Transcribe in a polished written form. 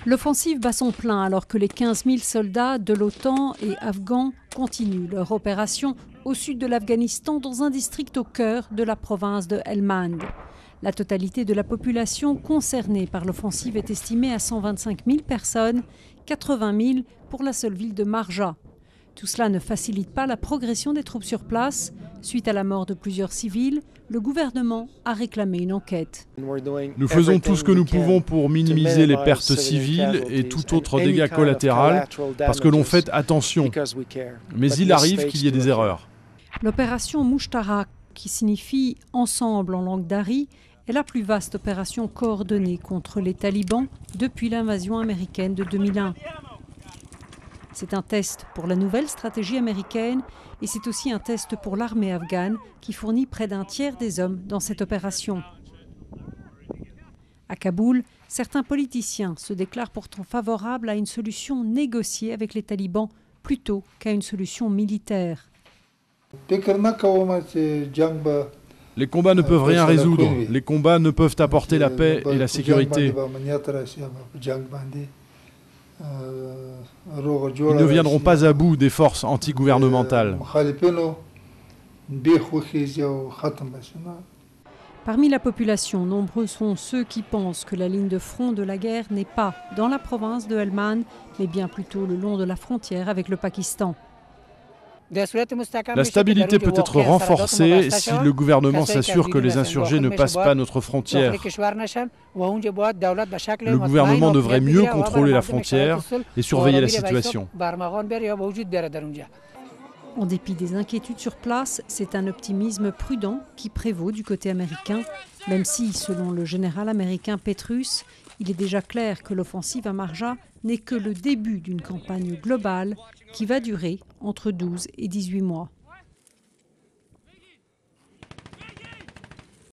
L'offensive bat son plein alors que les 15 000 soldats de l'OTAN et afghans continuent leur opération au sud de l'Afghanistan dans un district au cœur de la province de Helmand. La totalité de la population concernée par l'offensive est estimée à 125 000 personnes, 80 000 pour la seule ville de Marja. Tout cela ne facilite pas la progression des troupes sur place. Suite à la mort de plusieurs civils, le gouvernement a réclamé une enquête. Nous faisons tout ce que nous pouvons pour minimiser les pertes civiles et tout autre dégât collatéral parce que l'on fait attention. Mais il arrive qu'il y ait des erreurs. L'opération Mushtarak, qui signifie « ensemble » en langue dari, est la plus vaste opération coordonnée contre les talibans depuis l'invasion américaine de 2001. C'est un test pour la nouvelle stratégie américaine et c'est aussi un test pour l'armée afghane qui fournit près d'un tiers des hommes dans cette opération. À Kaboul, certains politiciens se déclarent pourtant favorables à une solution négociée avec les talibans plutôt qu'à une solution militaire. Les combats ne peuvent rien résoudre. Les combats ne peuvent apporter la paix et la sécurité. Ils ne viendront pas à bout des forces antigouvernementales. Parmi la population, nombreux sont ceux qui pensent que la ligne de front de la guerre n'est pas dans la province de Helmand, mais bien plutôt le long de la frontière avec le Pakistan. La stabilité peut être renforcée si le gouvernement s'assure que les insurgés ne passent pas notre frontière. Le gouvernement devrait mieux contrôler la frontière et surveiller la situation. En dépit des inquiétudes sur place, c'est un optimisme prudent qui prévaut du côté américain, même si, selon le général américain Petrus, il est déjà clair que l'offensive à Marja n'est que le début d'une campagne globale qui va durer entre 12 et 18 mois.